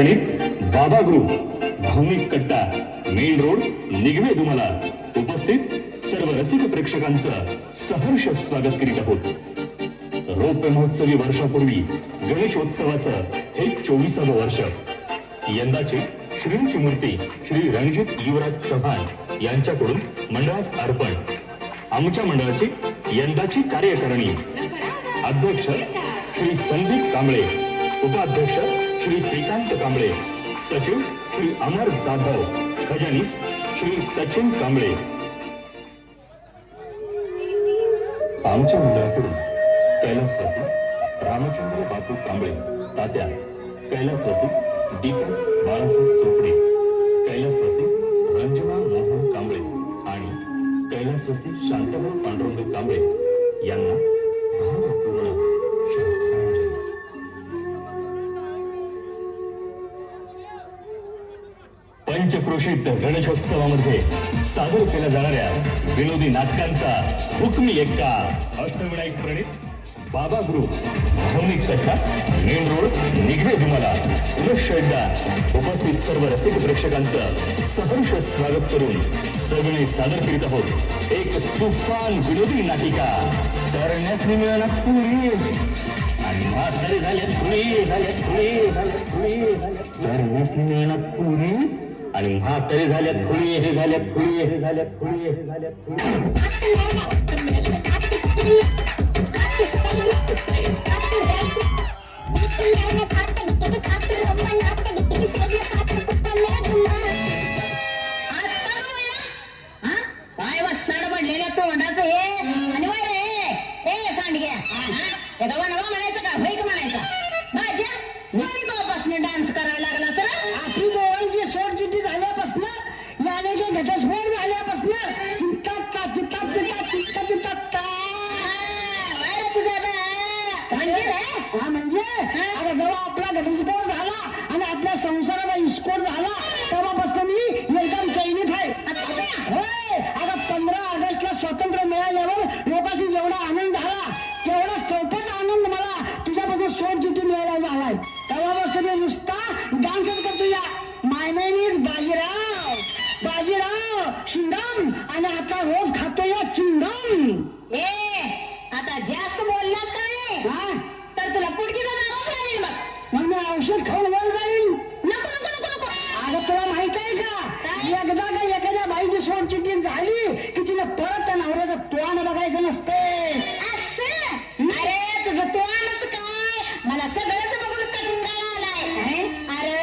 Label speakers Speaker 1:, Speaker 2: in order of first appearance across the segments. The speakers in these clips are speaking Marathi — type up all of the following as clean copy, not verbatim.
Speaker 1: बाबा ग्रुप भावनिक कट्टा मेन रोड निगवे तुम्हाला उपस्थित सर्व रसिक प्रेक्षकांचं सहर्ष स्वागत करीत आहोत. रौप्य महोत्सवी वर्षापूर्वी गणेशोत्सवाचं हे 24वे वर्ष. यंदाचे श्रींची मूर्ती श्री रणजित युवराज चव्हाण यांच्याकडून मंडळास अर्पण. आमच्या मंडळाची यंदाची कार्यकारिणी अध्यक्ष श्री संदीप कांबळे, उपाध्यक्ष श्री श्रीकांत कांबळे, सचिव श्री अमर जाधव, खजानीस श्री सचिन कांबळे. आमच्या मंडळाकडून कैलासवासी रामचंद्र बापू कांबळे, तात्या कैलासवासी दीपक बाळासाहेब चोपडे, कैलासवासी रंजना मोहन कांबळे आणि कैलासवासी शांताबाई पांडुरंग कांबळे यांना भावपूर्ण श्रद्धांजली. पंचक्रोशीत गणेशोत्सवामध्ये सादर केल्या जाणाऱ्या विनोदी नाटकांचा हुकमी एक्का अष्टविनायक प्रणित बाबा ग्रुप भावनिक कट्टा मेन रोड निगवे तुम्हाला पुनश्च एकदा उपस्थित सर्व रसिक प्रेक्षकांचं सहर्ष स्वागत करून सगळे सादर करीत आहोत एक तुफान विनोदी नाटिका. तरण्यास मिळणार पुरी आणि म्हातारे झाल्यात तरण्यास मिळणार पुरी आणि म्हातारे झाल्यात
Speaker 2: काय वसाड पडलेल्या तोंडाचं हे आणि हे सांडग्या म्हणायचं का भैक म्हणायचा माझ्या नवी गावापासून डान्स करायला लागला तर आपली दोघांची सोडचिट्टी झाल्यापासून याने जे घटस्फोट झाल्यापासून म्हणजे आता जेव्हा आपला घटस्फोट झाला आणि आपल्या संसाराचा विस्फोट झाला तेव्हापासून मी एकदम चैनीत आहे. आता 15 ऑगस्टला स्वातंत्र्य मिळाल्यावर लोकांची जेवढा आनंद झाला तेवढा चौथाच आनंद मला तुझ्यापासून सोडचिट्टी मिळायला झालाय. तेव्हापासून मी नुसता डान्सच करतो. या माय नेम इज बाजीराव शिंगम आणि आता रोज खातो या चिंगम. आता जास्त बोललास का नाही तर तुला पुडकीचा दारूच लागेल बघ. मग मी औषध खाऊन वर जाईल. नको अगं तुला माहित आहे का एकदा का एखाद्या बाईची सोडचिट्टी झाली की तिला परत त्या नवऱ्याचा तोंड बघायचं नसते. अरे तुझं तोंडच काय मला सगळंच बघून कंटाळा आलाय. अरे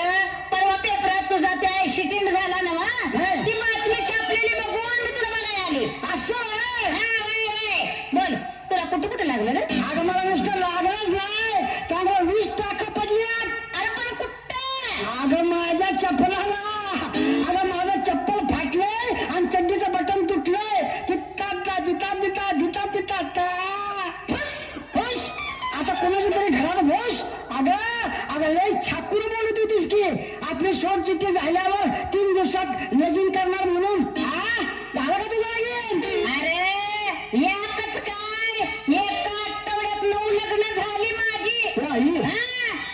Speaker 2: परवा पेपरात तुझा त्या ऍक्सिडेंट झाला ना ती बातमी छापलेली बघून मी तुला बघायला आली. असं बोल तुला कुठे लागलं ना? अगं मला नुसतं लागलंच नाही चांगलं 20 टाका पडल्यात. अरे पण कुठं? अगं माझ्या चप्पलाला. अगं माझं चप्पल फाटलंय आणि चड्डीचं बटन तुटलंय. आता कोणाच्या तरी घरात बस. अगं लय छाकून बोलत होतीस की आपली सोडचिट्टी झाल्यावर 3 दिवसात लगीन करणार म्हणून. झालं का तुझं लगीन? अरे यातच काय एका आठवड्यात 9 लग्न झाली माझी.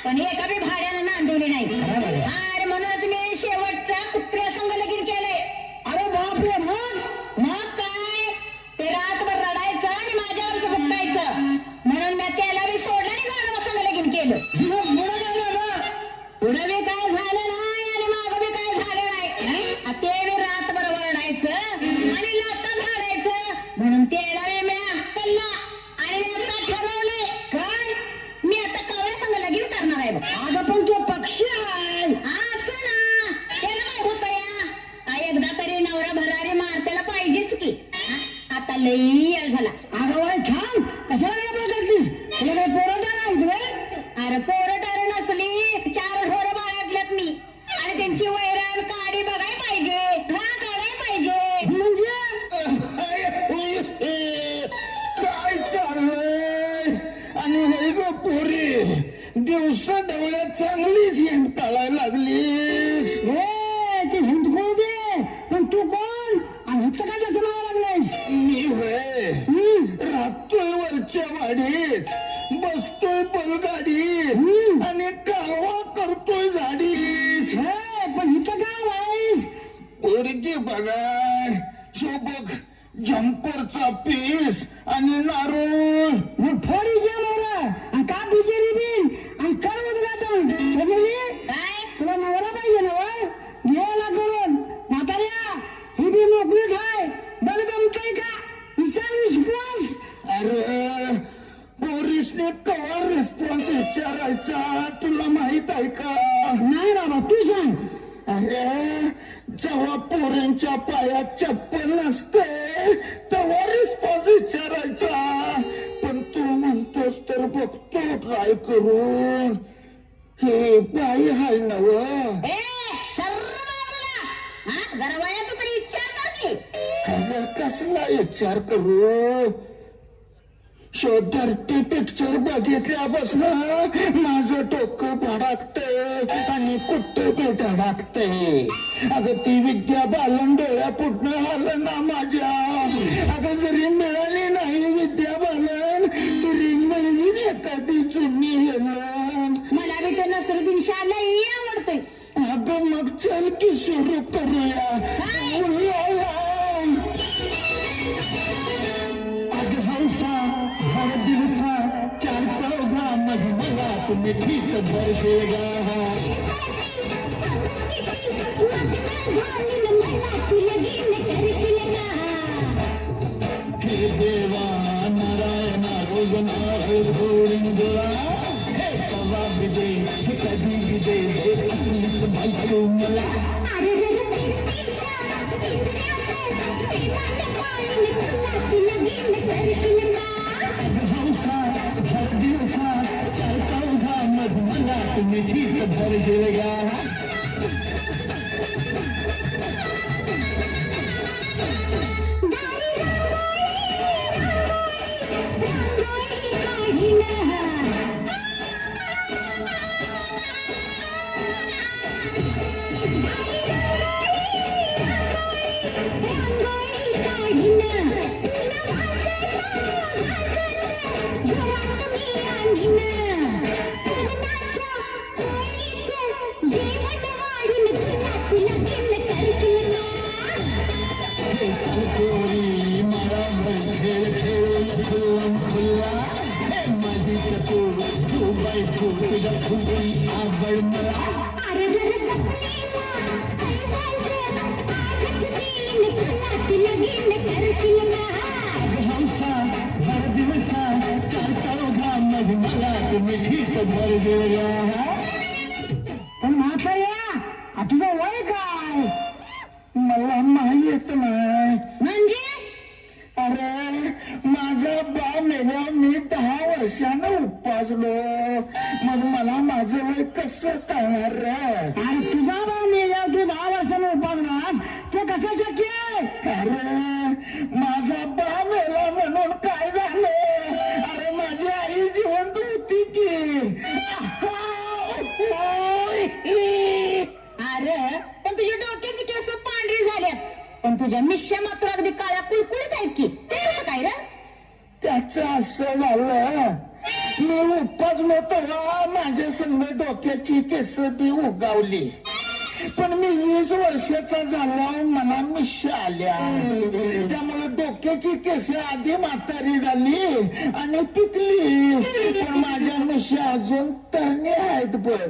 Speaker 2: पण एका बी भाड्यानं नांदवली नाही. अरे म्हणूनच मी शेवटचा कुत्र्या संग लगीन केलंय. अरे बापरे. मग काय ते रातभर रडायचं आणि माझ्यावरच भुकायचं म्हणून मी त्याला बी सोडलं आणि गाडवा संग लगीन केलं. पुढे बी काय झालं नाही आणि मागं बी काय झालं नाही. ते बी रातभर रडायचं आणि लाथा झाडायचं म्हणून त्याला बी मी अक्कलला आणि मी आता ठरवलंय काय मी आता कवळ्या संग लगीन करणार आहे बघ. अगं पण तो पक्षी आहे. असं ना त्याला काय होतं या एकदा तरी नवरा भरारी मारतेला पाहिजेच की. आता लई वेळ झाला. अगं वाय थांब कशाला करतीस? तुला काय पोरटार आहे? अरे पोरटार नसली 4 ढोरं बाळगल्यात मी.
Speaker 3: हे बघा शो बघ जम्परचा पीस आणि नारळ
Speaker 2: मग फोडी जे मोरा आणि का बिचारी बिन आणि कर बदलातून काय तुला नवरा पाहिजे नवर घे ना करून म्हाताऱ्या ही बी मोकळीच आहे बरं जमतंय का विचार रिस्पॉन्स
Speaker 3: अरे पोरीसने कवा रिस्पॉन्स विचारायचा तुला माहित आहे का
Speaker 2: नाही बाबा तू सांग
Speaker 3: अरे जेव्हा पोरींच्या पायात चप्पल नसते तेव्हा रिस्पॉन्स विचारायचा पण तू म्हणतोस तर बघतो ट्राय करून हे बाई हाय नव
Speaker 2: गरवायाचा तरी विचार कर की
Speaker 3: अरे कसला विचार करू शो धरती पिक्चर बघितल्यापासून माझं डोकं भडकतंय आणि कुठं बी धडकतंय अगं ती विद्या बालन डोळ्या पुढनं आलं ना माझ्या अगं जरी मिळाली नाही विद्या बालन तरी मिळवीन एखादी जुनी हेलन
Speaker 2: मला बी तर नसरुद्दीन शाहला आवडतंय
Speaker 3: अगं मग चल की सुरू करूया हौसा हर दिवसा चार चौघा मग मला तुम्ही ठीक दर्शेगा हे देवा नारायणा रोज नारळ घोडून गोळा हे कवा विजय हे कधी विजय हे असलीच बायको मला हौसा हर दिवसा चार चौघा मग मला तुम्ही ठीक दर्शेगा
Speaker 2: पण म्हाताऱ्या तुझं वय काय
Speaker 3: मला माहित नाही
Speaker 2: म्हणजे
Speaker 3: अरे माझा बा मेल्या मी 10 वर्षानं उपासलो मग मला माझं वय कसं कळणार रे
Speaker 2: अरे तुझा भाऊ मेल्या तू 10 वर्षांनी उपासलास ते कसं शक्य आहे
Speaker 3: अरे माझा बा मेला म्हणून काय झालं अरे माझी आई जिवंत होती की
Speaker 2: अरे पण तुझ्या डोक्याचे केस पांढरी झाल्यात पण तुझ्या मिश्या मात्र अगदी काळ्या कुळकुळीत आहेत की ते कसं काय रे
Speaker 3: त्याच असं झालं मी उपासलो तेव्हा माझ्या संग डोक्याची केस बी उगावली पण मी 20 वर्षाचा झाला मला मिश्या आल्या त्यामुळे डोक्याची केस आधी म्हातारी झाली आणि पिकली पण माझ्या मिश्या अजून तरणे आहेत बघ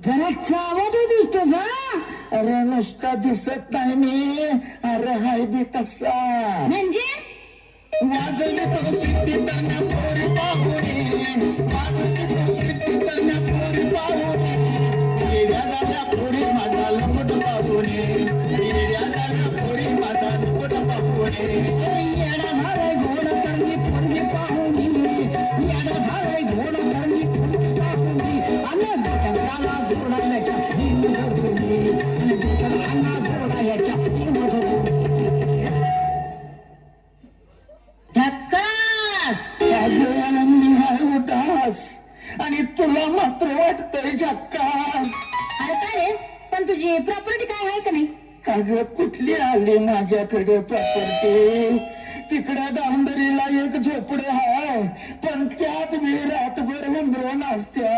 Speaker 2: जरा चावट दिसतोस हा
Speaker 3: अरे नुसता दिसत नाही मी अरे हाय बी तसा
Speaker 2: म्हणजे
Speaker 3: वाजली तो सिद्धी तरण्या पोरी पाहुणी वाजली तो सिद्धी तरण्या पोरी पाहुणी येड्या झाल्या पोरी माझा लंगोट पाहुणी येड्या झाल्या पोरी माझा लंगोट पाहुणी येडा झालाय घोड तरणी पोरगी पाहुणी येडा झालाय घोड तरणी पोरगी पाहुणी आणि डोक्याला घोडा याच्या हिंमत होती आणि डोक्याला घोडा याच्या हिंमत होती मी आहे उदास आणि तुला मात्र वाटतंय झक्कास
Speaker 2: अरे काय रे पण तुझी प्रॉपर्टी काय आहे का नाही
Speaker 3: अगं कुठली आली माझ्याकडे प्रॉपर्टी तिकडे दामदरीला एक झोपडे आहे पण त्यात मी रातभर उंदरून असत्या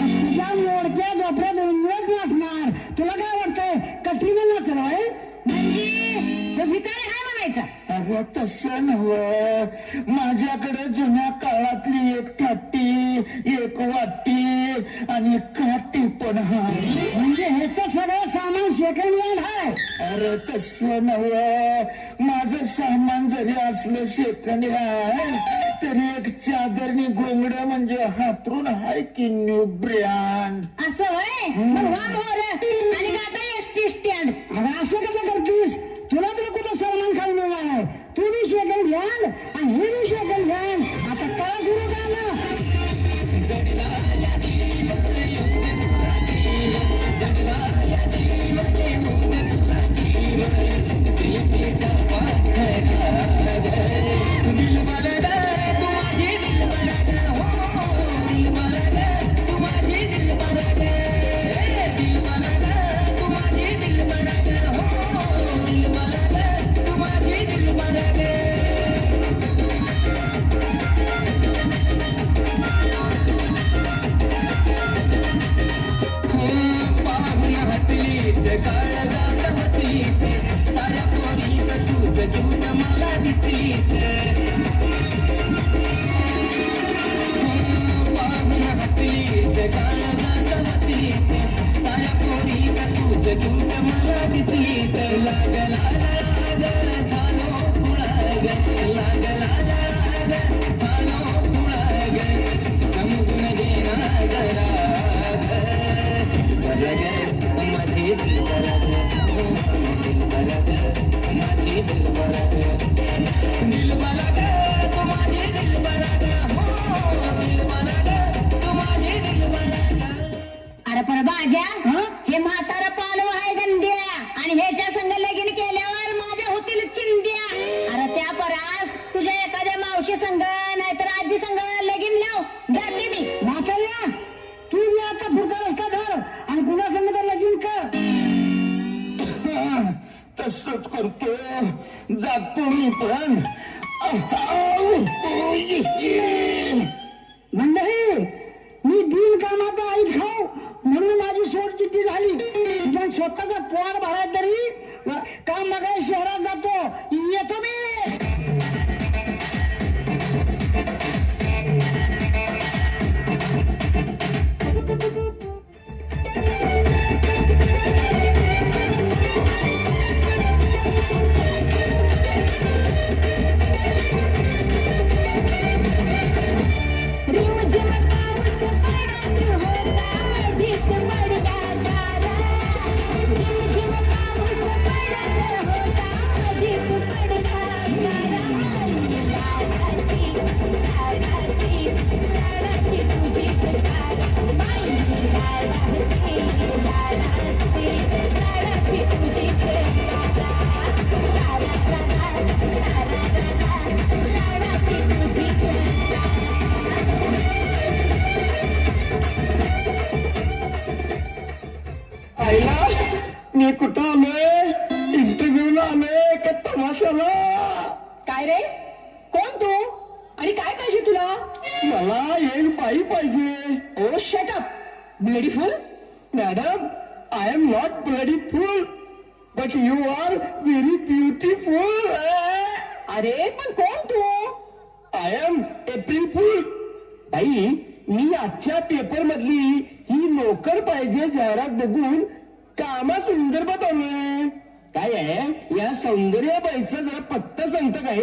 Speaker 2: तुझ्या मोडक्या झोपड्यात उंदरच नसणार तुला काय वाटतंय कठीण नचल म्हणजे
Speaker 3: अगं तसं नव, माझ्याकडे जुन्या काळातली एक थाटी, एक वाटी आणि एक काठी पण हाय.
Speaker 2: म्हणजे ह्याचं सगळं सामान सेकंड हँड आहे.
Speaker 3: अरे तसं नव, माझं सामान जरी असलं सेकंड हँड तरी एक चादरनी घोंगड म्हणजे हातरून हाय की न्यू ब्रँड.
Speaker 4: असं होय मग वा मोर आणि गाता एसटी स्टँड.
Speaker 2: अगं असं कसं करतीस? तुला तर कुठं सलमान खान मिळणार आहे? तू बी सेकंड हँड आणि हे बी सेकंड हँड. आता करा सुरू का ना?
Speaker 4: अरे पण बाजा हे म्हातारा पालव आहे गंद्या आणि ह्याच्या संग लगीन केल्यावर माझ्या होतील चिंद्या. अरे त्या परास तुझ्या एखाद्या मावशी संग नाहीतर आजी संग लगीन लाव जाते मी.
Speaker 2: म्हाताऱ्या, तू बी आता पुढचा रस्ता धर आणि कुणा संग तर लगीन कर.
Speaker 3: तसंच करतो, जातो मी पण.
Speaker 2: मंडळी, मी बिनकामाचा आईत खाऊ म्हणून माझी सोड चिठ्ठी झाली. पण स्वतःचा पोट भराय तरी काम बघाय शहरात जातो. येतो मी.
Speaker 3: आईला मी कुठं आलोय? इंटरव्ह्यूला आलोय का तमाशाला?
Speaker 4: काय रे कोण तू आणि काय पाहिजे तुला?
Speaker 3: मला एक बाई पाहिजे.
Speaker 4: Oh shut up bloody fool.
Speaker 3: Madam, I am not bloody fool but you are very beautiful.
Speaker 4: अरे पण कोण तू?
Speaker 3: I am April fool. बाई, मी आजच्या पेपर मधली ही नोकर पाहिजे जाहिरात बघून कामा संदर्भात आलोय. काय आहे या सौंदर्य बाईचं जरा पत्ता सांगता काय?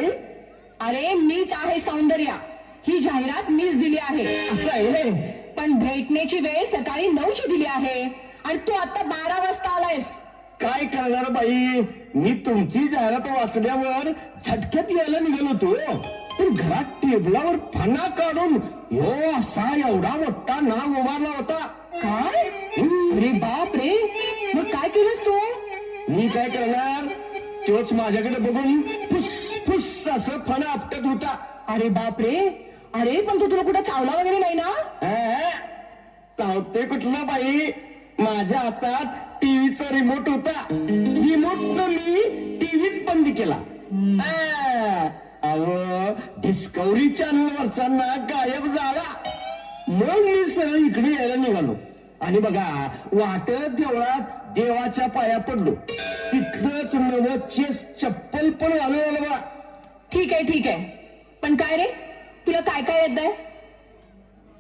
Speaker 4: अरे मीच आहे सौंदर्या. ही जाहिरात मीच दिली आहे.
Speaker 3: असं आहे.
Speaker 4: पण भेटण्याची वेळ सकाळी 9ची दिली आहे आणि तू आता 12 वाजता आलायस.
Speaker 3: काय करणार बाई, मी तुमची जाहिरात वाचल्यावर झटक्यात यायला निघालो होतो. पण घरात टेबलावर फणा काढून यो असा एवढा मोठा नाग उभारला होता.
Speaker 4: काय? अरे बाप रे, मग काय केलंस तू?
Speaker 3: मी काय करणार, तोच माझ्याकडे बघून फुस फुस असं फणा आपटत होता.
Speaker 4: अरे बाप रे, अरे पण तू तुला कुठं चावला वगैरे नाही ना?
Speaker 3: चावते कुठलं बाई, माझ्या हातात टीव्हीचा रिमोट होता. रिमोटनं मी टीव्हीच बंद केला. अहो, डिस्कवरी चॅनल वरचा नाग गायब झाला. मग मी सरळ इकडे यायला निघालो आणि बघा वाटत देवळात देवाच्या पाया पडलो. तिथलंच नवं चेस चप्पल पण घालून आलं बा.
Speaker 5: ठीक आहे पण काय रे तुला काय काय येत आहे?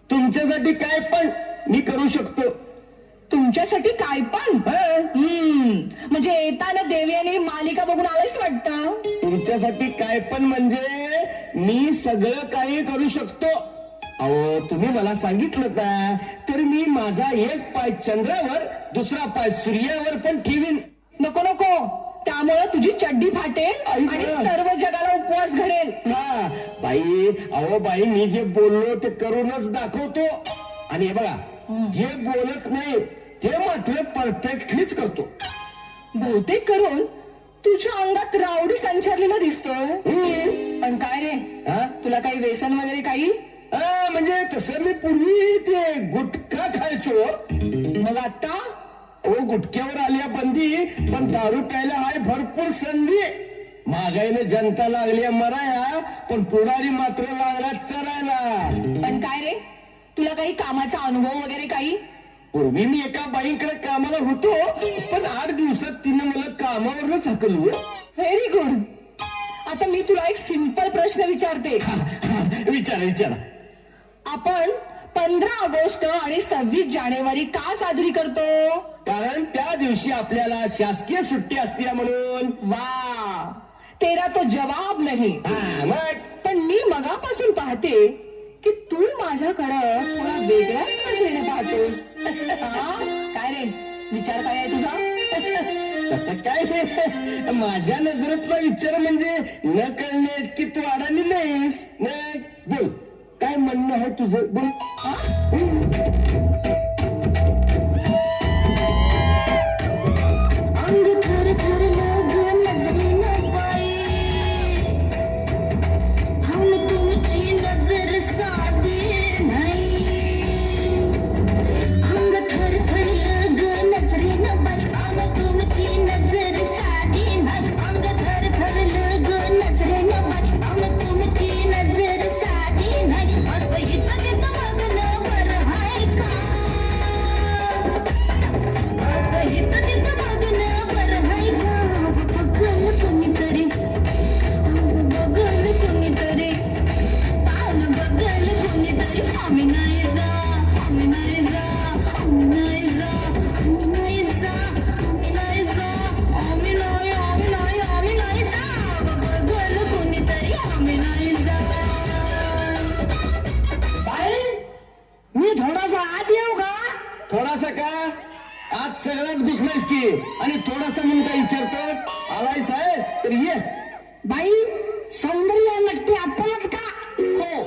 Speaker 3: तुमच्यासाठी काय पण मी करू शकतो.
Speaker 5: तुमच्यासाठी काय पण? म्हणजे येताना देवी आणि मालिका बघून आलायच वाटतं.
Speaker 3: तुमच्यासाठी काय पण म्हणजे मी सगळं काही करू शकतो. अहो तुम्ही मला सांगितलं का तर मी माझा एक पाय चंद्रावर दुसरा पाय सूर्यावर पण ठेवीन.
Speaker 5: नको त्यामुळे तुझी चड्डी फाटेल
Speaker 3: आई
Speaker 5: आणि
Speaker 3: गं.
Speaker 5: सर्व जगाला उपवास घडेल.
Speaker 3: हा बाई, अहो बाई, मी जे बोललो ते करूनच दाखवतो. आणि हे बघा जे बोलत नाही ते मात्र परफेक्टलीच करतो.
Speaker 5: बहुतेक करून तुझ्या अंगात रावडी संचारलेला दिसतोय. पण काय रे
Speaker 3: हा?
Speaker 5: तुला काही व्यसन वगैरे काही?
Speaker 3: म्हणजे तसं मी पूर्वी ते गुटखा खायचो.
Speaker 5: मग आता
Speaker 3: ओ गुटख्यावर आल्या बंदी पण दारू प्यायला हाय भरपूर संधी. महागाईने जनता लागली मराया पण पुढारी मात्र लागला चरायला.
Speaker 5: पण काय रे तुला काही कामाचा अनुभव वगैरे काही?
Speaker 3: पूर्वी मी एका बाईंकडे कामाला होतो पण 8 दिवसात तिनं मला कामावरच हाकललं.
Speaker 5: Very good. आता मी तुला एक सिंपल प्रश्न विचारते.
Speaker 3: विचारा.
Speaker 5: आपण 15 ऑगस्ट आणि 26 जानेवारी का साजरी करतो?
Speaker 3: कारण त्या दिवशी आपल्याला शासकीय सुट्टी असते म्हणून.
Speaker 5: वा तेरा तो जवाब नाही.
Speaker 3: मग
Speaker 5: पण मी मगापासून पाहते की तू माझ्याकडं थोडा वेगळ्याच नजरेने पाहतोस. हा? काय रे विचार काय आहे तुझा?
Speaker 3: तसं काय नाही. माझ्या नजरेतला विचार म्हणजे न कळणे की तू अडाणी नाहीस. मग बोल काय म्हणणं आहे तुझं बोल.
Speaker 4: अंग थर थर लग नजरेनं बाई, हम तुमची नजर साधी नाही. अंग थर थर लग नजरेनं बाई, हम तुमची नजर साधी नाही. अंग थर थर लग नजरेनं बाई, हम तुमची नजर साधी नाही. असं इथं तिथं बघणं बरं हाय का? असं इथं तिथं बघणं बरं हाय का? बघल कोणीतरी, बघल कोणीतरी, पान बघल कोणीतरी. आम्ही नाही जा, आम्ही नाही जा, आम्ही नाही जा, आम्ही नाही जा, आम्ही नाही जा, आम्ही नाही जा. बघल कोणीतरी, आम्ही नाही जा.
Speaker 2: बाई मी थोडासा आत येऊ का?
Speaker 3: थोडासा का आज सगळंच घुसलायस की आणि थोडासा म्हणून काय विचारतोस? आलायस आहे तर ये.
Speaker 2: बाई सौंदर्य नक्की आपणच का? हो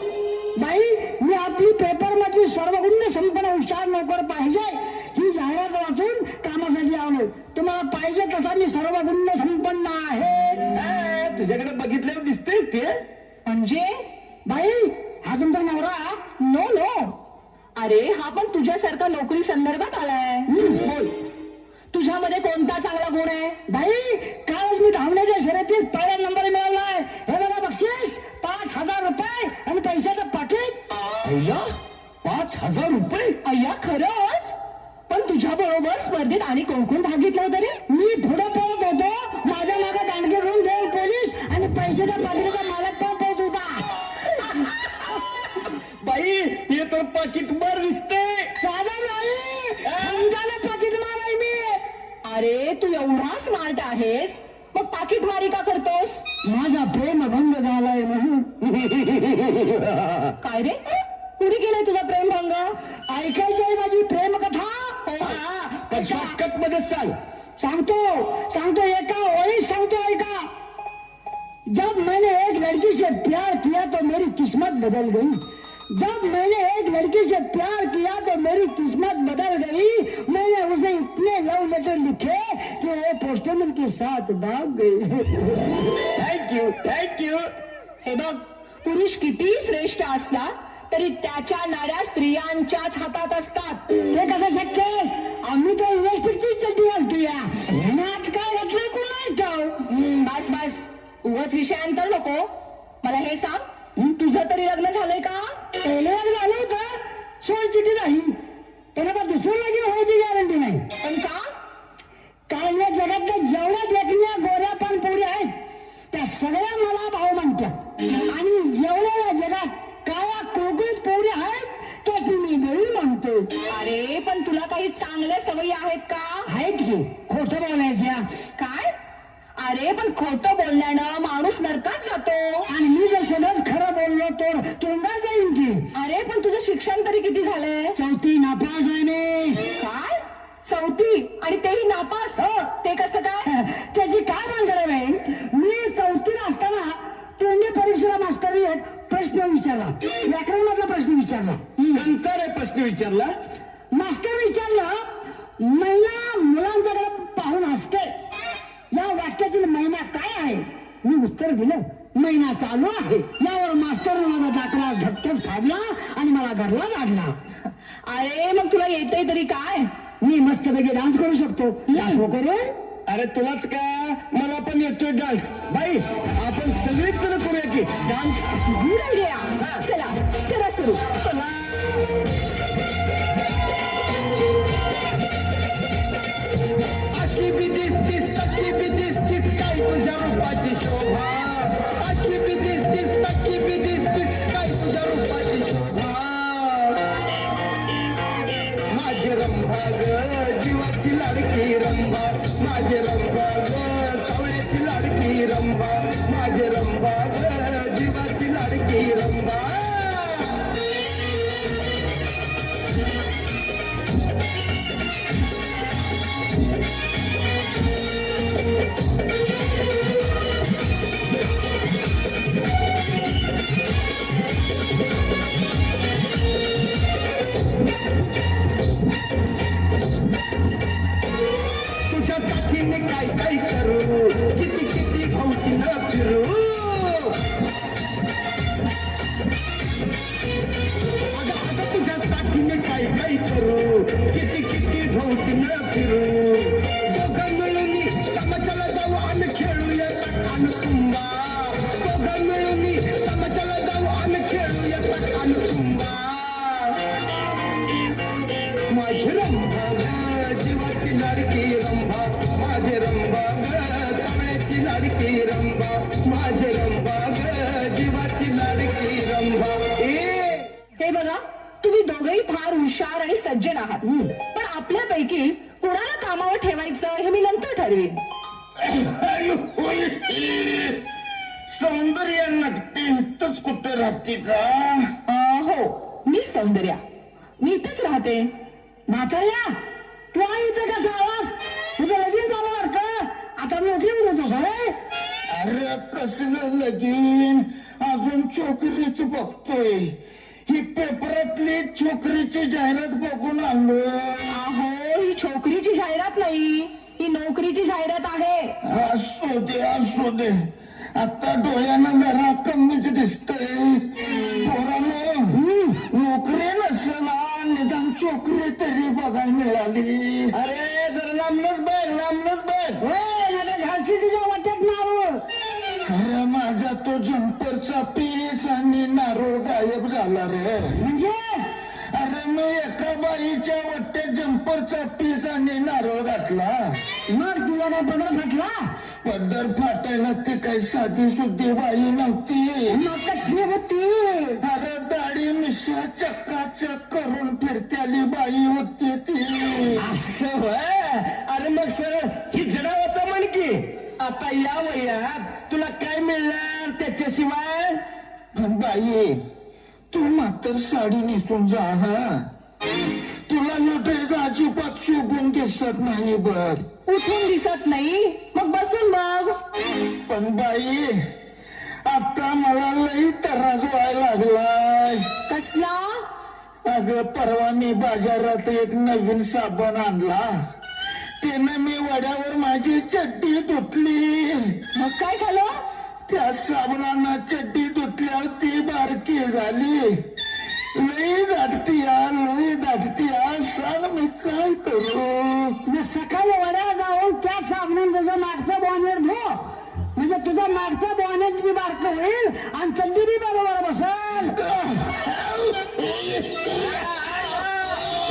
Speaker 2: बाई मी आपली पेपर मधली सर्वगुण संपन्न हुशार नोकर पाहिजे ही जाहिरात वाचून कामासाठी आलो. तुम्हाला पाहिजे तसा मी सर्वगुण संपन्न आहे.
Speaker 3: तुझ्याकडे बघितल्यावर दिसतेस ते.
Speaker 5: म्हणजे
Speaker 2: बाई हा तुमचा नवरा?
Speaker 5: नो अरे हा पण तुझ्यासारखा नोकरी संदर्भात आलाय.
Speaker 2: बोल.
Speaker 5: तुझ्यामध्ये कोणता चांगला गुण आहे?
Speaker 2: बाई कालच मी धावण्याच्या शर्यतीत पहिला नंबर मिळवलाय. हे बघा बक्षीस 5,000 रुपये आणि पैशाचं पाकिट.
Speaker 3: अय्या 5,000 रुपये.
Speaker 5: अय्या खरंच? पण तुझ्या बरोबर स्पर्धेत आणि कोण कोण भाग घेतला होता रे?
Speaker 2: मी पुढे पळत होतो, माझ्या मागे दांडगे घेऊन दोन पोलीस आणि पैशाच्या पाकिटाचा मालक पण पळत होता.
Speaker 3: बाई हे तर पाकिट बार दिसते.
Speaker 2: साधा नाही अंगाला पाकिट माराय मी.
Speaker 5: अरे तू एवढा स्मार्ट आहेस मग पाकिटमारी का करतोस?
Speaker 2: माझा प्रेमभंग झालाय म्हणून.
Speaker 5: काय रे कुणी केलंय तुझा प्रेमभंग?
Speaker 2: ऐकायची आहे माझी प्रेमकथा?
Speaker 3: पण शॉर्टकट मध्ये सांग.
Speaker 2: सांगतो एका ओळीत सांगतो ऐका. जब मैंने एक लड़की से प्यार किया तो मेरी किस्मत बदल गई. जब मैंने एक लड़की से प्यार किया तो मेरी किस्मत बदल गई. मैंने उसे इतने लव लेटर लिखे कि वो पोस्टमैन के साथ भाग गई.
Speaker 3: थँक्यू.
Speaker 5: हे बघ पुरुष किती श्रेष्ठ असला तरी त्याच्या नाड्या स्त्रियांच्याच हातात असतात.
Speaker 2: ते कसं शक्य आहे? आम्ही तर इलेक्ट्रिकची चड्डी घालतोय. ह्यात काय घातलं कोण नाही का?
Speaker 5: बस उगाच विषयांतर नको. मला हे सांग तुझं तरी लग्न झालंय का?
Speaker 2: पहिले झालं होतं सोड चिठी नाही पण आता दुसरं लगीन व्हायची गॅरंटी नाही.
Speaker 5: पण का?
Speaker 2: कारण या जगातल्या जेवढ्या देखण्या गोऱ्या पण पोरी आहेत त्या सगळ्या मला भाऊ म्हणतात.
Speaker 5: काही चांगल्या सवयी आहेत का?
Speaker 2: आहेत की खोटं बोलायच्या.
Speaker 5: काय? अरे पण खोटं बोलल्यानं माणूस नरकात जातो.
Speaker 2: आणि मी जर सगळंच खरं बोललो तर तोंडात जाईन की.
Speaker 5: अरे पण तुझं शिक्षण तरी किती झालंय?
Speaker 2: 4थी नापास आहे मी.
Speaker 5: काय? 4थी आणि तेही नापास?
Speaker 2: हो.
Speaker 5: ते कसं काय?
Speaker 2: त्याची काय भानगड आहे बाई? मी 4थीला असताना तोंडी परीक्षेला मास्तरनी एक प्रश्न विचारला. व्याकरणातला प्रश्न विचारला.
Speaker 3: कोणता रे प्रश्न विचारला?
Speaker 2: मास्टर विचारला, महिला मुलांच्याकडे पाहून हसते, या वाक्यातील महिना काय आहे? मी उत्तर दिलं, महिना चालू आहे. यावर मास्टरने माझा दाखला झटकन फाडला आणि मला घरला काढला.
Speaker 5: अरे मग तुला येतंय तरी काय?
Speaker 2: मी मस्तपैकी डान्स करू शकतो. दाखव करून.
Speaker 3: अरे तुलाच का? मला पण येतोय डान्स. बाई आपण सगळेच जण करूया की डान्स.
Speaker 5: Good idea. चला करा सुरू.
Speaker 3: चला. अशी बी दिसतीस तशी बी दिसतीस काय तुझ्या रूपाची शोभा. अशी बी दिसतीस तशी बी दिसतीस काय तुझ्या रूपाची शोभा. माझे रंभा ग जीवाची लाडकी रंभा. माझे रंभा ग सावळ्याची लाडकी रंभा. माझे रंभा ग जीवाची लाडकी रंभा. तुझ्या साथीने काय काय करू. किती किती भोवती न फिरू. अगं तुझ्या साथीने काय काय करू. किती किती भोवती न फिरू. दोघं मिळून तमाशाला जाऊ आणि खेळूया कान कुंबा. दोघं मिळून तमाशाला जाऊ आणि खेळूया कान कुंबा. माझी रंभा ग जीवाची लाडकी रंभा. माझे रंभा ग तांबड्याची लाडकी रंभा. माझे रंभा ग जीवाची लाडकी रंभा.
Speaker 5: हे बघा, तुम्ही दोघेही फार हुशार आणि सज्जन आहात. पण आपल्यापैकी कुणाला कामावर ठेवायचं हे मी नंतर ठरवीन.
Speaker 3: सौंदर्य नक्की इथंच कुठं राहते का?
Speaker 5: हो, मी सौंदर्या. मी इथेच राहते.
Speaker 2: म्हाताऱ्या, तू आई इथे कसा आवाज? तुझं लगीन झालं वाटतं. आता नोकरी होतोस होय?
Speaker 3: अरे कसलं लगीन, अजून छोकरीच बघतोय. ही पेपरातली छोकरीची जाहिरात बघून आलो.
Speaker 5: अहो, ही छोकरीची जाहिरात नाही, ही नोकरीची जाहिरात आहे.
Speaker 3: असू दे असू दे. आता डोळ्यानं जरा कमीच दिसतंय. पोरांनो, नोकरी नसला निदान छोकरी तरी बघायला मिळाली. अरे जरा लांबनच बघ, लांबनच बघ.
Speaker 2: होय, घालशी तुझ्या वाट्यात नारू.
Speaker 3: अरे माझा तो जम्परचा पीस आणि नारळ गायब झाला रे.
Speaker 2: म्हणजे
Speaker 3: अरे मी एका बाईच्या वाट्यात जम्परचा पीस आणि नारळ घातला.
Speaker 2: मग तुझा काय पदर फाटला?
Speaker 3: पदर फाटायला ते काही साधी सुद्धी बाई नव्हती.
Speaker 2: मग कसली होती?
Speaker 3: अरे दाढी मिशा चक्काचक करून फिरत्याली बाई होती ती. असं होय? अरे मग सर ही जडा होता म्हण की. आता या वयात तुला काय मिळणार त्याच्याशिवाय? बाई तू मात्र साडी नेसून जा. हा, तुला यो ड्रेस अजिबात शोभून दिसत नाही बघ.
Speaker 5: उठून दिसत नाही, मग बसून बघ.
Speaker 3: पण बाई आता मला लई त्रास व्हायला लागलाय.
Speaker 5: कसला?
Speaker 3: अगं परवा मी बाजारात एक नवीन साबण आणला. त्यानं मी वड्यावर माझी चड्डी धुतली.
Speaker 5: मग काय झालं?
Speaker 3: त्या साबणानं चड्डी धुतल्यावर ती बारकी झाली. लई दाटतीया, लई दाटतीया. सांग मी काय करू?
Speaker 2: मी सकाळी वड्या जाऊन त्या साबणाने तुझं मागचं बॉनेट धो. म्हणजे तुझं मागचं बॉनेट बी बारकं होईल आणि चड्डी बी बरोबर बसल.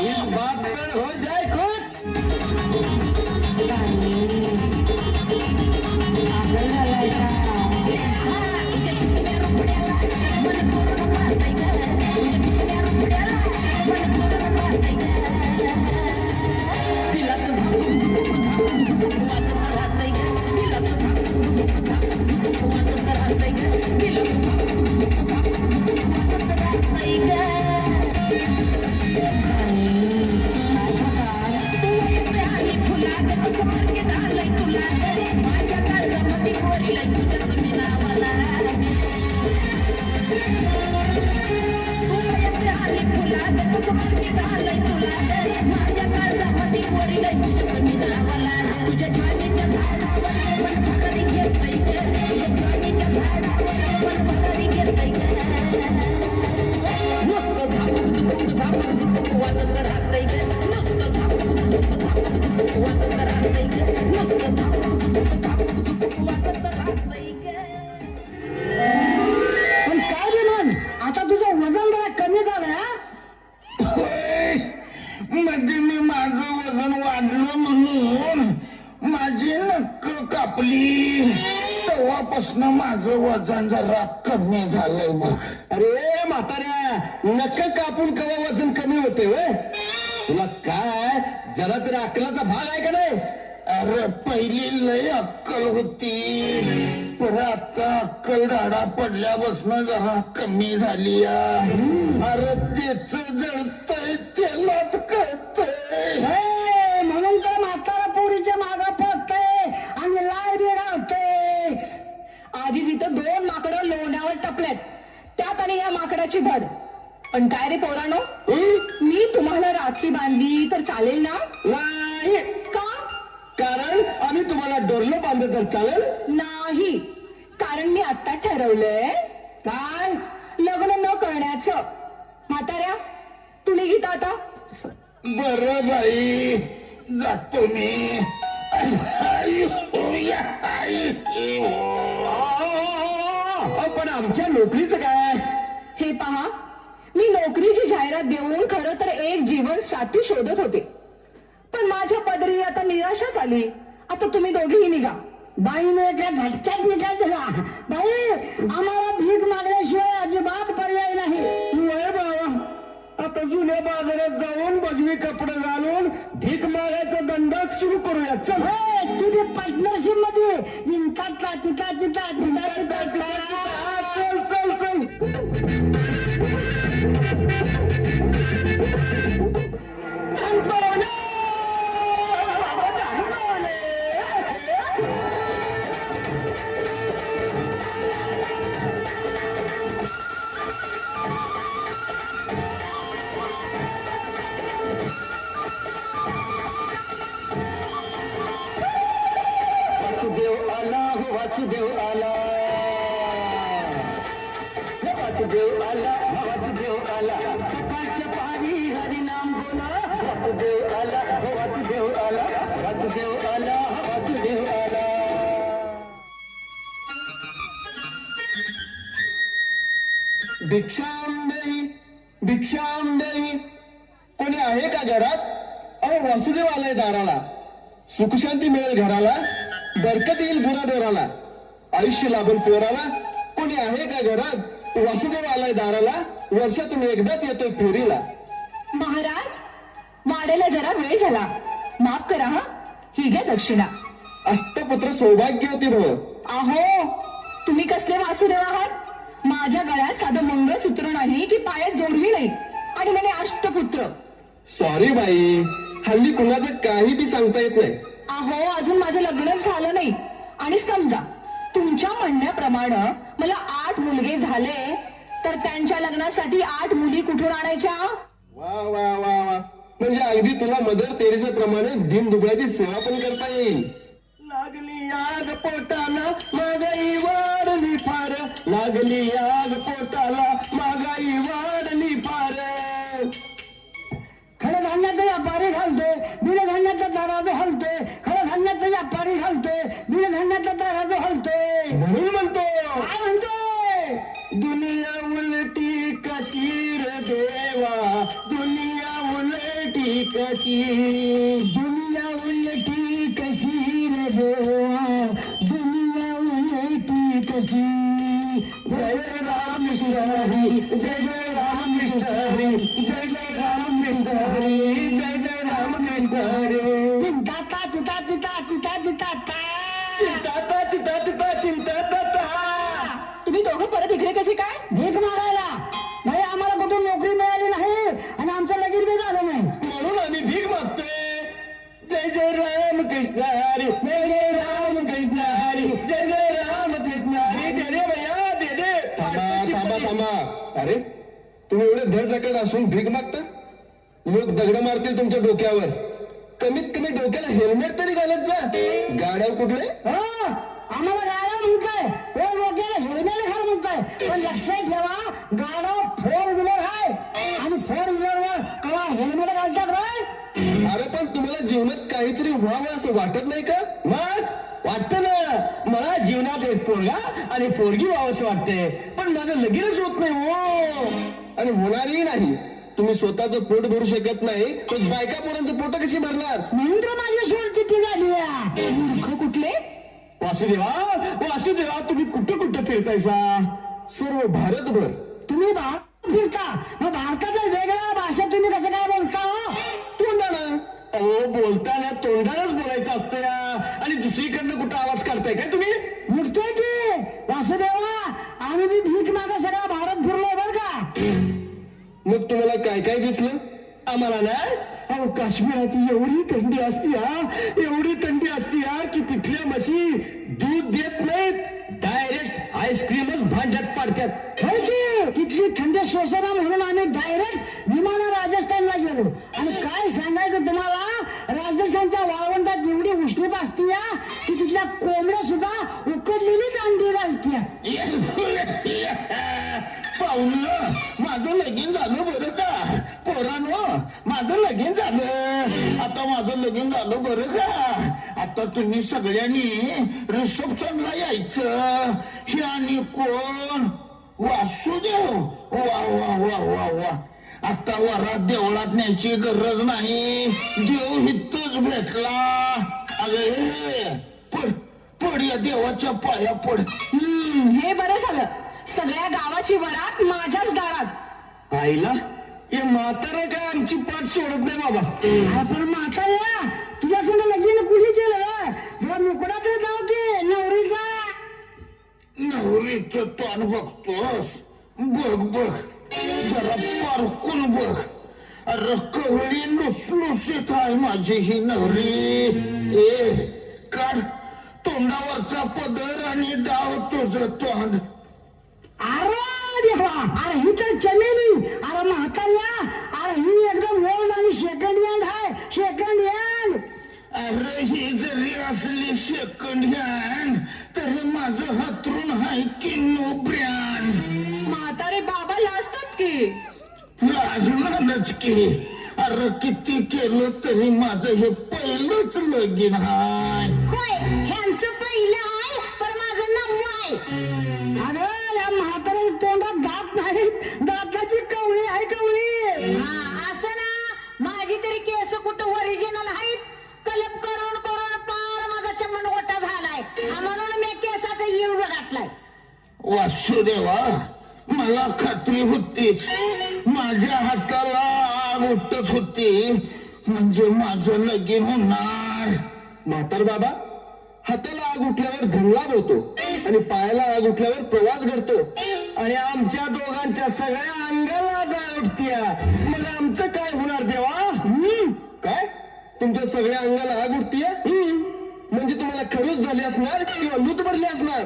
Speaker 3: इस बात पर हो जाए कुछ.
Speaker 2: पागल झालाय का?
Speaker 4: वरील तुझ्या जमिनावाला तू येते आली फुलात कसं म्हणते घालय तुला माझ्या काळजामध्ये वरील तुझ्या जमिनावाला तुझ्या ज्वारीच्या झाडावर पण भरारी घेतय ग तुझ्या ज्वारीच्या झाडावर पण भरारी घेतय ग नुसतं झापक झुपक वाजत राहतय ग नुसतं झापक झुपक वाजत राहतय ग नुसतं झापक झुपक वाजत राहतय ग
Speaker 2: पण काय रे मन आता तुझं वजन जरा कमी झालं हा?
Speaker 3: मध्ये मी माझं वजन वाढलं म्हणून माझी नक्क कापली तेव्हापासून माझं वजन जरा कमी झालंय बघ.
Speaker 6: अरे म्हाताऱ्या नख कापून कवा वजन कमी होते वय तुला काय जरा तरी अकलाचा भाग आहे का नाही?
Speaker 3: अरे पहिली लय अक्कल होती पण आता अक्कल दाडा पडल्यापासून जरा कमी झाली अरे तेच जळतय त्यालाच कळतय.
Speaker 2: हे, म्हणून तर म्हातारा पोरीच्या मागा पडतय आणि लाय बी घालतय.
Speaker 5: आधीच इथं 2 माकडं लोण्यावर टपल्यात त्यात आणि या माकडाची भड. पण काय रे पोरानो मी तुम्हाला राखी बांधली तर चालेल ना?
Speaker 6: नाही
Speaker 5: का?
Speaker 6: कारण आम्ही तुम्हाला डोरलं बांधलं तर चालेल?
Speaker 5: नाही, कारण मी आता ठरवलंय काय लग्न न करण्याचं. म्हाताऱ्या तू निघित आता.
Speaker 3: बरं बाई जातो मी. आई, होया, आई,
Speaker 6: पण आमच्या नोकरीचं काय?
Speaker 5: हे पहा मी नोकरीची जाहिरात देऊन खरं तर एक जीवन साथी शोधत होते पण माझ्या पदरी आता निराशाच आली. आता तुम्ही दोघेही निघा.
Speaker 2: बाईने एका झटक्यात निकाल दिला. बाई आम्हाला भीक मागण्याशिवाय अजिबात पर्याय नाही.
Speaker 6: वय बाबा आता जुन्या बाजारात जाऊन बजवी कपडे घालून भीक मागायचा धंदाच सुरू करूया. चल
Speaker 2: तुझे पार्टनरशिप मध्ये जिंका तिका तिका तिका तिका
Speaker 6: चल चल चल. वासुदेव आला हो वासुदेव आला वासुदेव आला वासुदेव आला सकाळच्या पारी हरिनाम बोला वासुदेव आला हो वासुदेव आला वासुदेव आला वासुदेव आला. भिक्षाम देवी कोणी आहे का घरात? अहो वासुदेव आलाय दाराला. सुखशांती मिळेल घराला बरकत येईल गुराढोराला आयुष्य लाभेल पोराला. कोणी आहे का घरात? वासुदेव आलाय दाराला वर्षातून एकदाच येतोय फेरीला.
Speaker 5: महाराज वाढायला जरा वेळ झाला माफ करा हा. ही घ्या दक्षिणा.
Speaker 6: अष्टपुत्र सौभाग्यवती भव.
Speaker 5: अहो तुम्ही कसले वासुदेव आहात? माझ्या गळ्यात साधं मंगळसूत्र नाही की पायात जोडवी नाही आणि म्हणे अष्टपुत्र.
Speaker 6: सॉरी बाई हल्ली कुणाचं काही बी सांगता येत नाही.
Speaker 5: अहो अजून माझं लग्नच झालं नाही आणि समजा तुमच्या म्हणण्याप्रमाणे मला 8 मुलगे झाले तर त्यांच्या लग्नासाठी 8 मुली कुठून आणायच्या?
Speaker 6: वा वा वा वा म्हणजे अगदी तुला मदर तेरेसा प्रमाणे दिन दुबळ्याची सेवा पण करता येईल. लागली आग पोटाला महागाई वाढली फार लागली आग पोटाला महागाई वाढली फार.
Speaker 2: खडधान्याचा व्यापारी घालतोय बिनधान्याचा दाराजो हलतोय. खडधान्याचा व्यापारी घालतोय बिनधान्याचा दाराजो हलतोय.
Speaker 6: म्हणून म्हणतो
Speaker 2: काय म्हणतोय?
Speaker 6: दुनिया उलटी कशी रे देवा दुनिया उलटी कशी.
Speaker 2: दुनिया उलटी कशी रे देवा दुनिया उलटी कशी.
Speaker 6: जय राम कृष्ण हरी जय राम कृष्ण हरी जय राम कृष्ण हरी जय राम कृष्ण हरी.
Speaker 2: चिंता तिता तिता तिता तिता
Speaker 6: चिंता चिंता चिंता चिंता.
Speaker 5: तुम्ही दोघं परत इकडे कसे काय?
Speaker 2: भीक मागायला. नाही आम्हाला कुठून नोकरी मिळाली नाही आणि आमचं लगीन बी झालं नाही
Speaker 6: म्हणून आम्ही भीक मागतोय. जय जय राम कृष्ण हरी जय जय राम कृष्ण हरी जय जय राम अरे तुम्ही एवढे धडधाकट असून भीक मागता? लोक दगड मारतील तुमच्या डोक्यावर. कमीत कमी डोक्याला हेल्मेट तरी घालत जा. गाड्या कुठले?
Speaker 2: हो आम्हाला गाड्या म्हणताय, हो लोकांना हेल्मेट घाल म्हणताय, पण लक्षात ठेवा गाडा 4 व्हीलर आहे आणि 4 व्हीलरवर कवा हेल्मेट घालतात रे?
Speaker 6: अरे पण तुम्हाला जीवनात काहीतरी व्हावं असं वाटत नाही का?
Speaker 3: मग वाटतं ना, मला जीवनात एक पोरगा आणि पोरगी व्हावंसं वाटते, पण माझं लगीनच होत नाही हो.
Speaker 6: आणि होणारही नाही. तुम्ही स्वतःचं पोट भरू शकत नाही तर बायका पोरांचं पोट कशी भरणार?
Speaker 2: म्हणून तर माझी सोडचिठ्ठी झाली आहे.
Speaker 5: मूर्ख कुठले?
Speaker 3: वासुदेवा तुम्ही कुठं कुठं फिरतायसा?
Speaker 6: सर्व भारतभर.
Speaker 2: तुम्ही भारत फिरता, मग भारताच्या वेगळ्या भाषेत तुम्ही कसं काय बोलता हो?
Speaker 3: तोंडानं. अहो बोलताना तोंडानच बोलायचं असतं या, आणि दुसरीकडनं कुठं आवाज काढताय काय तुम्ही?
Speaker 2: निघतोय की वासुदेवा, आम्ही बी भीक मागा सगळा भारत फिरलोय बर का.
Speaker 6: मग तुम्हाला काय काय दिसलं?
Speaker 3: आम्हाला ना, अहो काश्मीराची एवढी थंडी असती हा, एवढी थंडी असती हा की तिथल्या म्हशी दूध देत नाहीत, डायरेक्ट आईस्क्रीमच भांड्यात पाडतात.
Speaker 2: होय की तिथली थंडी सोसना म्हणून आम्ही डायरेक्ट विमाना राजस्थानला गेलो. आणि काय सांगायचं तुम्हाला, राजस्थानच्या वाळवंटात एवढी उष्णता असते या की तिथल्या कोंबड्या सुद्धा उकडलेलीच अंडी घालत्या.
Speaker 3: पाहुणं, माझं लगीन झालं बरं का? पोरांनो, माझं लगीन झालं. आता माझं लगीन झालं बरं का? आता तुम्ही सगळ्यांनी रिसेप्शनला यायचं. हे आणि कोण? वासुदेव. वा वा वा वा वा. आता वरात देवळात न्यायची गरज नाही, देव हितच भेटला. अरे पड पड, या देवाच्या पाया पड.
Speaker 5: हे बरं झालं, सगळ्या गावाची वरात माझ्याच दारात.
Speaker 3: आईला हे म्हातारं काय आमची पाठ सोडत नाही बाबा.
Speaker 2: आपण म्हाताऱ्या तुझ्या संग लगीन कुणी केलं रे? तुला मुकडा तरी जाऊ की नवरीचा.
Speaker 3: नवरीचं तोंड बघतोस? बघ बघ, जरा पारखून बघ. अरे कवळी लुसलुसीत आहे माझी ही नवरी. ए काढ तोंडावरचा पदर आणि दाव तुझं तोंड.
Speaker 2: अरे देवा, अरे ही तर चमेली. अरे म्हाताऱ्या, अरे ही एकदम ओल्ड आणि सेकंड हँड आहे, सेकंड हँड.
Speaker 3: अरे ही जरी असली सेकंड हँड तरी माझं हातरून आहे की नो ब्रँड.
Speaker 5: म्हातारे बाबा लाजतात की.
Speaker 3: लाजणारच की. अरे किती केलं तरी माझं हे पहिलंच लगीन हाय.
Speaker 4: होय, ह्यांचं पहिलं आहे पण माझं नववं आहे.
Speaker 2: अगं या म्हाताऱ्या तोंडात दात नाही, दाताची कवळी आहे कवळी.
Speaker 4: हा, असं ना, माझी तरी केस कुठं ओरिजिनल आहेत. कलप करून करून पार माझा चमन गोटा झालाय, म्हणून मी केसाचा येऊ घातलाय.
Speaker 3: वासुदेवा, मला खात्री होतीच, माझ्या हाताला आग उठत होती, म्हणजे माझं लगीन होणार.
Speaker 6: म्हातार बाबा, हाताला आग उठल्यावर धनलाभ होतो आणि पायाला आग उठल्यावर प्रवास घडतो.
Speaker 3: आणि आमच्या दोघांच्या सगळ्या अंगाला जाळ उठत्या, मग आमचं काय होणार देवा?
Speaker 6: काय तुमच्या सगळ्या अंगाला आग उठतीये? म्हणजे तुम्हाला खरूच झाली असणार किंवा लूट भरली असणार.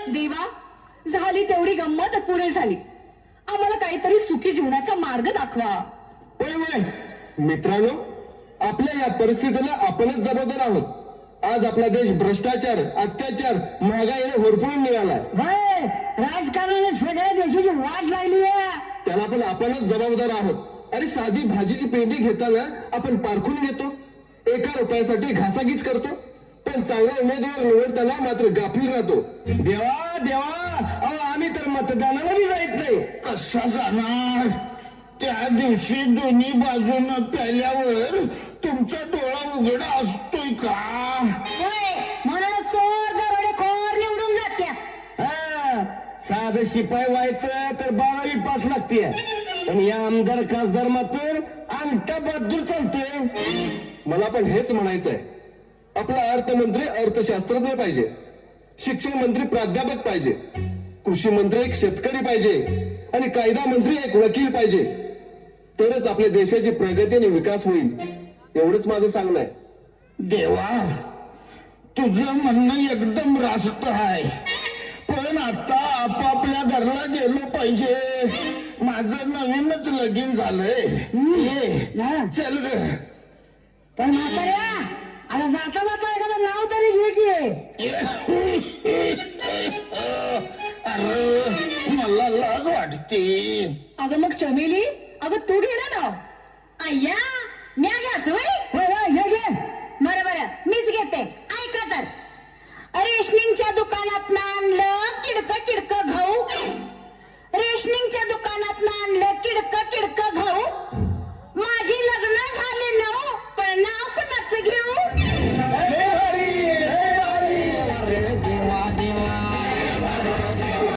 Speaker 5: देवा, झाली तेवढी गंमत पुरे झाली. आम्हाला काहीतरी सुखी जीवनाचा मार्ग दाखवा.
Speaker 6: होय होय मित्रांनो, आपल्या या परिस्थितीला आपणच जबाबदार आहोत. आज आपला देश भ्रष्टाचार, अत्याचार, महागाईने होरपळून निघालाय.
Speaker 2: होय, राजकारणाने सगळ्या देशाची वाट लागली आहे.
Speaker 6: त्याला पण आपणच जबाबदार आहोत. अरे साधी भाजीची पेंडी घेताना आपण पारखून घेतो, 1 रुपयासाठी घासाघीस करतो, पण चांगला उमेदवार निवडताना मात्र गाफील राहतो.
Speaker 3: देवा देवा, अहो आम्ही तर मतदानाला बी जायत नाही. कसा जाणार? त्या दिवशी दोन्ही बाजूनं प्याल्यावर तुमचा डोळा उघडा असतोय का?
Speaker 4: होय, म्हणून चोर दरोडेखोर निवडून जात्यात.
Speaker 3: हा, साधं शिपाई व्हायचं तर 12वी पास लागते, पण या आमदार खासदार मात्र अंगठा बहादूर चालतोय.
Speaker 6: मला पण हेच म्हणायचंय, आपला अर्थमंत्री अर्थशास्त्रज्ञ पाहिजे, शिक्षण मंत्री प्राध्यापक पाहिजे, कृषी मंत्री एक शेतकरी पाहिजे आणि कायदा मंत्री एक वकील पाहिजे. तरच आपल्या देशाची प्रगती आणि विकास होईल. एवढंच माझं सांगणं आहे.
Speaker 3: देवा, तुझं म्हणणं एकदम रास्त आहे, पण आता आपापल्या घरला गेलो पाहिजे. माझं नवीनच लगीन झालंय ये
Speaker 2: हा.
Speaker 3: चल ग
Speaker 2: पण म्हाताऱ्या आता जाता जाता एखादं नाव तरी घे की
Speaker 3: अरे मला लाज वाटते
Speaker 5: अगं मग चमेली, अगं तू घे ना नाव.
Speaker 4: अय्या म्या घ्याच होय
Speaker 2: होय होय घे घे
Speaker 4: बरं बरं मीच घेते ऐका तर रेशनिंगच्या दुकानात आणलं किडक किडक घाऊ